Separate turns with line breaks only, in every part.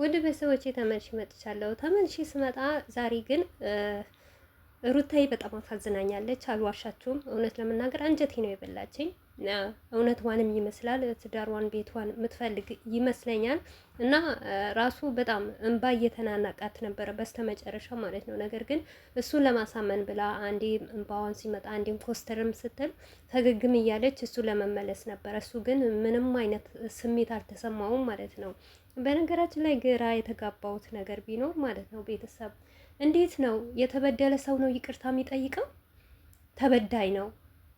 ወደ ቤተሰቦቼ ተመልሼ መጥቻለሁ። ተመልሼ ስመጣ ዛሬ ግን ሩታዬ በጣም አሳዝናኛለች። አልዋሻችሁም። እውነት ለመናገር አንጀቴ ነው የበላችኝ። እውነቷንም ይመስላል ትዳሯን ቤቷን የምትፈልግ ይመስለኛል። እና ራሱ በጣም እንባ እየተናናቃት ነበረ በስተመጨረሻ ማለት ነው። ነገር ግን እሱን ለማሳመን ብላ አንዴ እንባዋን ሲመጣ አንዴም ኮስተርም ስትል ፈገግም እያለች እሱ ለመመለስ ነበረ። እሱ ግን ምንም አይነት ስሜት አልተሰማውም ማለት ነው። በነገራችን ላይ ግራ የተጋባውት ነገር ቢኖር ማለት ነው ቤተሰብ እንዴት ነው የተበደለ ሰው ነው ይቅርታ የሚጠይቀው? ተበዳይ ነው።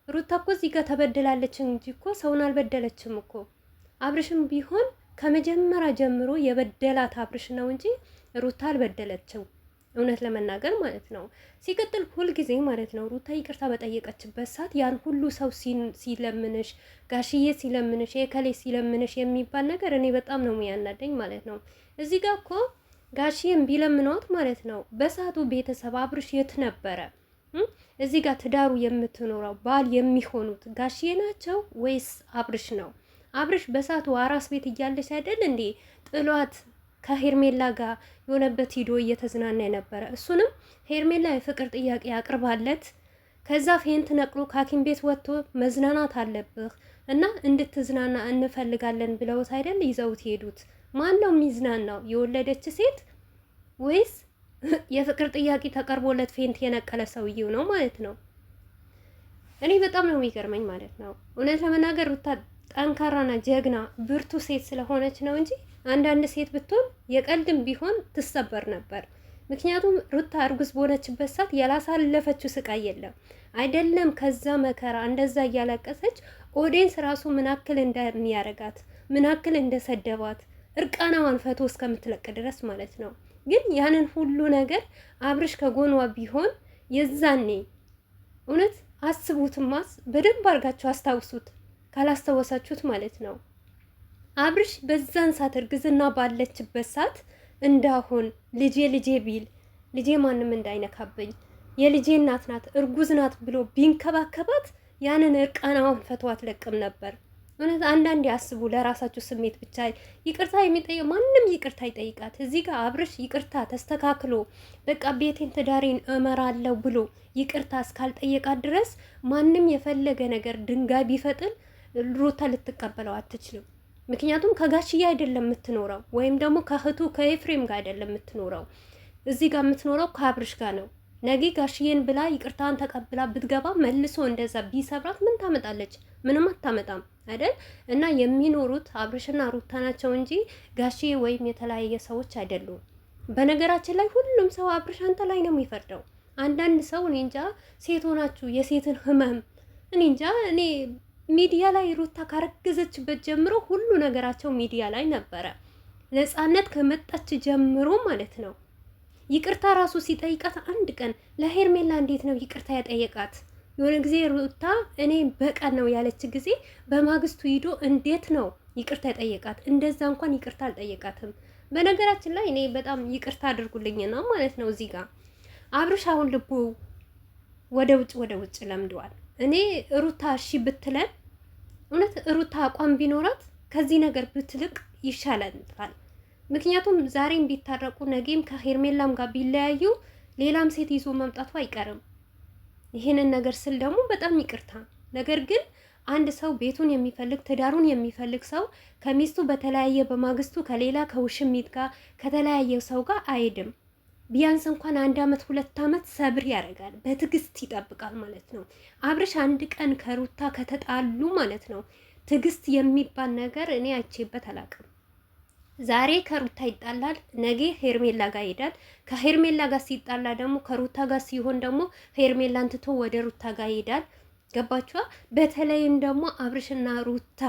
ሩታ እኮ እዚህ ጋር ተበድላለች እንጂ እኮ ሰውን አልበደለችም እኮ። አብርሽም ቢሆን ከመጀመሪያ ጀምሮ የበደላት አብርሽ ነው እንጂ ሩታ አልበደለችው። እውነት ለመናገር ማለት ነው። ሲቀጥል ሁልጊዜ ማለት ነው ሩታ ይቅርታ በጠየቀችበት ሰዓት ያን ሁሉ ሰው ሲለምንሽ፣ ጋሽዬ ሲለምንሽ፣ የከሌ ሲለምንሽ የሚባል ነገር እኔ በጣም ነው የሚያናደኝ ማለት ነው። እዚህ ጋር እኮ ጋሽዬም ቢለምኗት ማለት ነው በሰዓቱ ቤተሰብ አብርሽ የት ነበረ? እዚህ ጋር ትዳሩ የምትኖረው ባል የሚሆኑት ጋሽዬ ናቸው ወይስ አብርሽ ነው? አብርሽ በሰዓቱ አራስ ቤት እያለች አይደል እንዴ ጥሏት ከሄርሜላ ጋር የሆነበት ሂዶ እየተዝናና የነበረ? እሱንም ሄርሜላ የፍቅር ጥያቄ አቅርባለት ከዛ ፌንት ነቅሎ ከሐኪም ቤት ወጥቶ መዝናናት አለብህ እና እንድትዝናና እንፈልጋለን ብለውት አይደል ይዘውት ሄዱት። ማን ነው የሚዝናናው? የወለደች ሴት ወይስ የፍቅር ጥያቄ ተቀርቦለት ፌንት የነቀለ ሰውዬው ነው ማለት ነው? እኔ በጣም ነው የሚገርመኝ ማለት ነው። እውነት ለመናገር ሩታ ጠንካራና ጀግና ብርቱ ሴት ስለሆነች ነው እንጂ አንዳንድ ሴት ብትሆን የቀልድም ቢሆን ትሰበር ነበር። ምክንያቱም ሩታ እርጉዝ በሆነችበት ሰዓት ያላሳለፈችው ስቃይ የለም አይደለም። ከዛ መከራ እንደዛ እያለቀሰች ኦዲየንስ ራሱ ምናክል እንደሚያረጋት ምናክል እንደሰደባት እርቃናዋን ፈቶ እስከምትለቅ ድረስ ማለት ነው። ግን ያንን ሁሉ ነገር አብርሽ ከጎኗ ቢሆን የዛኔ እውነት አስቡትማስ፣ በደንብ አድርጋችሁ አስታውሱት ካላስታወሳችሁት ማለት ነው። አብርሽ በዛን ሰዓት እርግዝና ባለችበት ሰዓት እንዳሁን ልጄ ቢል ልጄ ማንም እንዳይነካብኝ የልጄ እናት ናት እርጉዝ ናት ብሎ ቢንከባከባት ያንን እርቃናዋን ፈቶ አትለቅም ነበር። እውነት አንዳንዴ አስቡ፣ ለራሳችሁ ስሜት ብቻ ይቅርታ የሚጠይቅ ማንም ይቅርታ ይጠይቃት። እዚህ ጋር አብርሽ ይቅርታ ተስተካክሎ በቃ ቤቴን ትዳሬን እመራለሁ ብሎ ይቅርታ እስካልጠየቃት ድረስ ማንም የፈለገ ነገር ድንጋይ ቢፈጥን ሩታ ልትቀበለው አትችልም። ምክንያቱም ከጋሽዬ አይደለም የምትኖረው፣ ወይም ደግሞ ከእህቱ ከኤፍሬም ጋር አይደለም የምትኖረው። እዚህ ጋር የምትኖረው ከአብርሽ ጋር ነው። ነገ ጋሽዬን ብላ ይቅርታን ተቀብላ ብትገባ መልሶ እንደዛ ቢሰብራት ምን ታመጣለች? ምንም አታመጣም አይደል? እና የሚኖሩት አብርሽና ሩታ ናቸው እንጂ ጋሽዬ ወይም የተለያየ ሰዎች አይደሉም። በነገራችን ላይ ሁሉም ሰው አብርሽ አንተ ላይ ነው የሚፈርደው። አንዳንድ ሰው እኔ እንጃ ሴት ሆናችሁ የሴትን ህመም እኔ እንጃ እኔ ሚዲያ ላይ ሩታ ካረገዘችበት ጀምሮ ሁሉ ነገራቸው ሚዲያ ላይ ነበረ። ነፃነት ከመጣች ጀምሮ ማለት ነው። ይቅርታ ራሱ ሲጠይቃት አንድ ቀን ለሄርሜላ እንዴት ነው ይቅርታ ያጠየቃት? የሆነ ጊዜ ሩታ እኔ በቀን ነው ያለች ጊዜ በማግስቱ ሂዶ እንዴት ነው ይቅርታ ያጠየቃት? እንደዛ እንኳን ይቅርታ አልጠየቃትም። በነገራችን ላይ እኔ በጣም ይቅርታ አድርጉልኝ ነው ማለት ነው። እዚህ ጋር አብርሽ አሁን ልቡ ወደ ውጭ ለምደዋል። እኔ ሩታ እሺ ብትለን እውነት ሩታ አቋም ቢኖራት ከዚህ ነገር ብትልቅ ይሻላል። ምክንያቱም ዛሬም ቢታረቁ ነገም ከሄርሜላም ጋር ቢለያዩ ሌላም ሴት ይዞ መምጣቱ አይቀርም። ይህንን ነገር ስል ደግሞ በጣም ይቅርታ። ነገር ግን አንድ ሰው ቤቱን የሚፈልግ ትዳሩን የሚፈልግ ሰው ከሚስቱ በተለያየ በማግስቱ ከሌላ ከውሽሚት ጋር ከተለያየ ሰው ጋር አይሄድም። ቢያንስ እንኳን 1 አመት 2 አመት ሰብር ያደርጋል፣ በትዕግስት ይጠብቃል ማለት ነው። አብርሽ አንድ ቀን ከሩታ ከተጣሉ ማለት ነው ትዕግስት የሚባል ነገር እኔ አይቼበት አላውቅም። ዛሬ ከሩታ ይጣላል፣ ነገ ሄርሜላ ጋር ይሄዳል። ከሄርሜላ ጋር ሲጣላ ደግሞ ከሩታ ጋር ሲሆን ደግሞ ሄርሜላን ትቶ ወደ ሩታ ጋር ይሄዳል። ገባችኋ? በተለይም ደግሞ አብርሽና ሩታ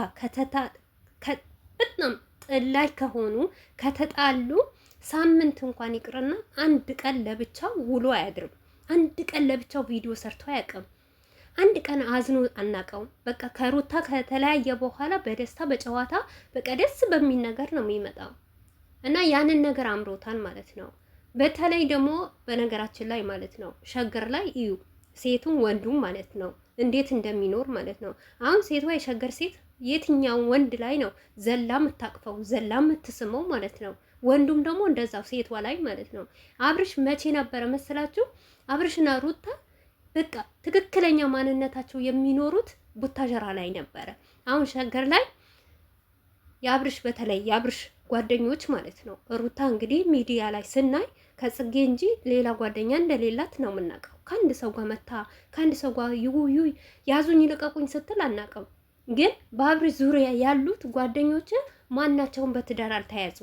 በጣም ጥላይ ከሆኑ ከተጣሉ ሳምንት እንኳን ይቅርና አንድ ቀን ለብቻው ውሎ አያድርም። አንድ ቀን ለብቻው ቪዲዮ ሰርቶ አያውቅም። አንድ ቀን አዝኖ አናውቀውም። በቃ ከሩታ ከተለያየ በኋላ በደስታ በጨዋታ በቃ ደስ በሚል ነገር ነው የሚመጣው እና ያንን ነገር አምሮታል ማለት ነው። በተለይ ደግሞ በነገራችን ላይ ማለት ነው ሸገር ላይ እዩ ሴቱም ወንዱም ማለት ነው እንዴት እንደሚኖር ማለት ነው። አሁን ሴቷ የሸገር ሴት የትኛው ወንድ ላይ ነው ዘላ የምታቅፈው ዘላ የምትስመው ማለት ነው? ወንዱም ደግሞ እንደዛው ሴቷ ላይ ማለት ነው። አብርሽ መቼ ነበረ መሰላችሁ አብርሽና ሩታ በቃ ትክክለኛ ማንነታቸው የሚኖሩት ቡታጀራ ላይ ነበረ። አሁን ሸገር ላይ የአብርሽ በተለይ የአብርሽ ጓደኞች ማለት ነው። ሩታ እንግዲህ ሚዲያ ላይ ስናይ ከጽጌ እንጂ ሌላ ጓደኛ እንደሌላት ነው የምናውቀው። ከአንድ ሰው ጋር መታ ከአንድ ሰው ጋር ዩ ያዙኝ ልቀቁኝ ስትል አናውቅም። ግን በአብርሽ ዙሪያ ያሉት ጓደኞች ማናቸውን በትዳር አልተያዙ።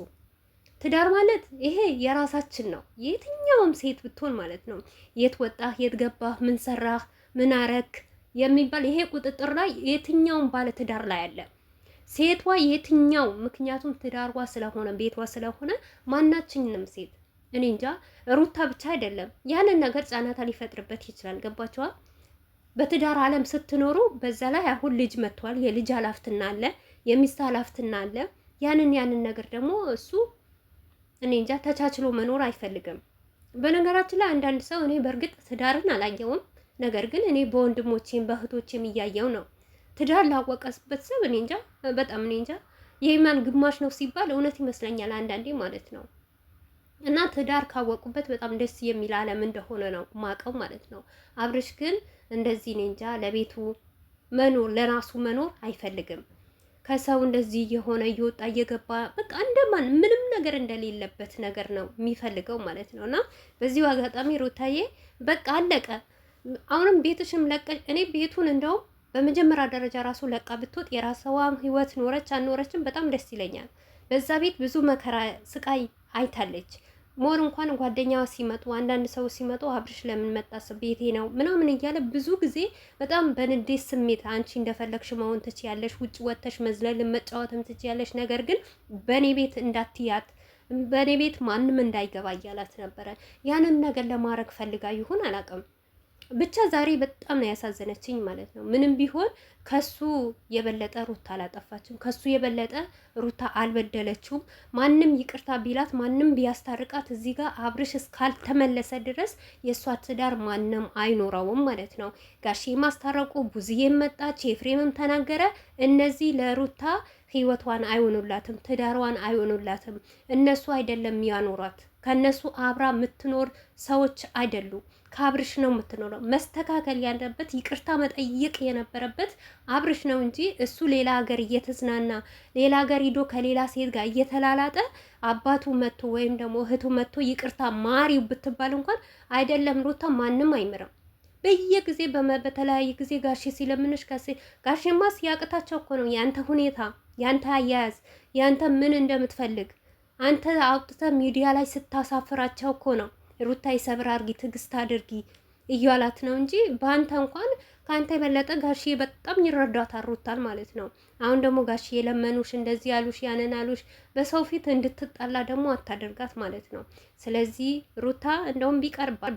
ትዳር ማለት ይሄ የራሳችን ነው። የትኛውም ሴት ብትሆን ማለት ነው። የት ወጣህ፣ የት ገባህ፣ ምን ሰራህ፣ ምን አረክ የሚባል ይሄ ቁጥጥር ላይ የትኛውም ባለ ትዳር ላይ አለ። ሴቷ የትኛው ምክንያቱም ትዳርዋ ስለሆነ ቤቷ ስለሆነ ማናችንም ሴት እኔ እንጃ ሩታ ብቻ አይደለም ያንን ነገር ጫናታ ሊፈጥርበት ይችላል። ገባችኋል? በትዳር ዓለም ስትኖሩ በዛ ላይ አሁን ልጅ መጥቷል። የልጅ ኃላፊነት አለ፣ የሚስት ኃላፊነት አለ። ያንን ነገር ደግሞ እሱ እኔ እንጃ ተቻችሎ መኖር አይፈልግም። በነገራችን ላይ አንዳንድ ሰው እኔ በእርግጥ ትዳርን አላየውም፣ ነገር ግን እኔ በወንድሞቼም በእህቶቼም እያየው ነው። ትዳር ላወቀስበት ሰው እኔ እንጃ በጣም እኔ እንጃ የኢማን ግማሽ ነው ሲባል እውነት ይመስለኛል አንዳንዴ ማለት ነው። እና ትዳር ካወቁበት በጣም ደስ የሚል ዓለም እንደሆነ ነው ማቀው ማለት ነው። አብርሽ ግን እንደዚህ እኔ እንጃ ለቤቱ መኖር ለራሱ መኖር አይፈልግም። ከሰው እንደዚህ የሆነ እየወጣ እየገባ በቃ እንደማን ምንም ነገር እንደሌለበት ነገር ነው የሚፈልገው ማለት ነው። እና በዚሁ አጋጣሚ ሩታዬ በቃ አለቀ። አሁንም ቤትሽም ለቀሽ እኔ ቤቱን እንደውም በመጀመሪያ ደረጃ ራሱ ለቃ ብትወጥ የራስዋም ህይወት ኖረች አልኖረችም በጣም ደስ ይለኛል። በዛ ቤት ብዙ መከራ ስቃይ አይታለች። ሞር እንኳን ጓደኛዋ ሲመጡ አንዳንድ ሰው ሲመጡ አብርሽ ለምን መጣስ ቤቴ ነው ምናምን እያለ ብዙ ጊዜ በጣም በንዴት ስሜት አንቺ እንደፈለግሽ መሆን ትችያለሽ፣ ውጭ ወጥተሽ መዝለልን መጫወትም ትችያለሽ፣ ነገር ግን በእኔ ቤት እንዳትያት በእኔ ቤት ማንም እንዳይገባ እያላት ነበረ። ያንን ነገር ለማድረግ ፈልጋ ይሁን አላውቅም። ብቻ ዛሬ በጣም ነው ያሳዘነችኝ ማለት ነው። ምንም ቢሆን ከሱ የበለጠ ሩታ አላጠፋችም። ከሱ የበለጠ ሩታ አልበደለችውም። ማንም ይቅርታ ቢላት ማንም ቢያስታርቃት እዚህ ጋር አብርሽ እስካልተመለሰ ድረስ የእሷ ትዳር ማንም አይኖረውም ማለት ነው። ጋሼ ማስታረቁ ቡዝዬም መጣች፣ ኤፍሬምም ተናገረ። እነዚህ ለሩታ ህይወቷን አይሆኑላትም፣ ትዳሯን አይሆኑላትም። እነሱ አይደለም ያኖሯት ከነሱ አብራ የምትኖር ሰዎች አይደሉም። ከአብርሽ ነው የምትኖረው። መስተካከል ያለበት ይቅርታ መጠየቅ የነበረበት አብርሽ ነው እንጂ እሱ ሌላ ሀገር እየተዝናና ሌላ ሀገር ሂዶ ከሌላ ሴት ጋር እየተላላጠ አባቱ መጥቶ ወይም ደግሞ እህቱ መጥቶ ይቅርታ ማሪው ብትባል እንኳን አይደለም ሩታ ማንም አይምርም። በየጊዜ በተለያየ ጊዜ ጋሼ ሲለምንሽ ጋሼማ ሲያቅታቸው እኮ ነው ያንተ ሁኔታ ያንተ አያያዝ ያንተ ምን እንደምትፈልግ አንተ አውጥተህ ሚዲያ ላይ ስታሳፍራቸው እኮ ነው ሩታ ይሰብር አድርጊ ትዕግስት አድርጊ እያላት ነው እንጂ በአንተ እንኳን ከአንተ የበለጠ ጋሽዬ በጣም ይረዳታል ሩታን ማለት ነው። አሁን ደግሞ ጋሽዬ የለመኑሽ እንደዚህ ያሉሽ ያንን አሉሽ በሰው ፊት እንድትጣላ ደግሞ አታደርጋት ማለት ነው። ስለዚህ ሩታ እንደውም ቢቀርባል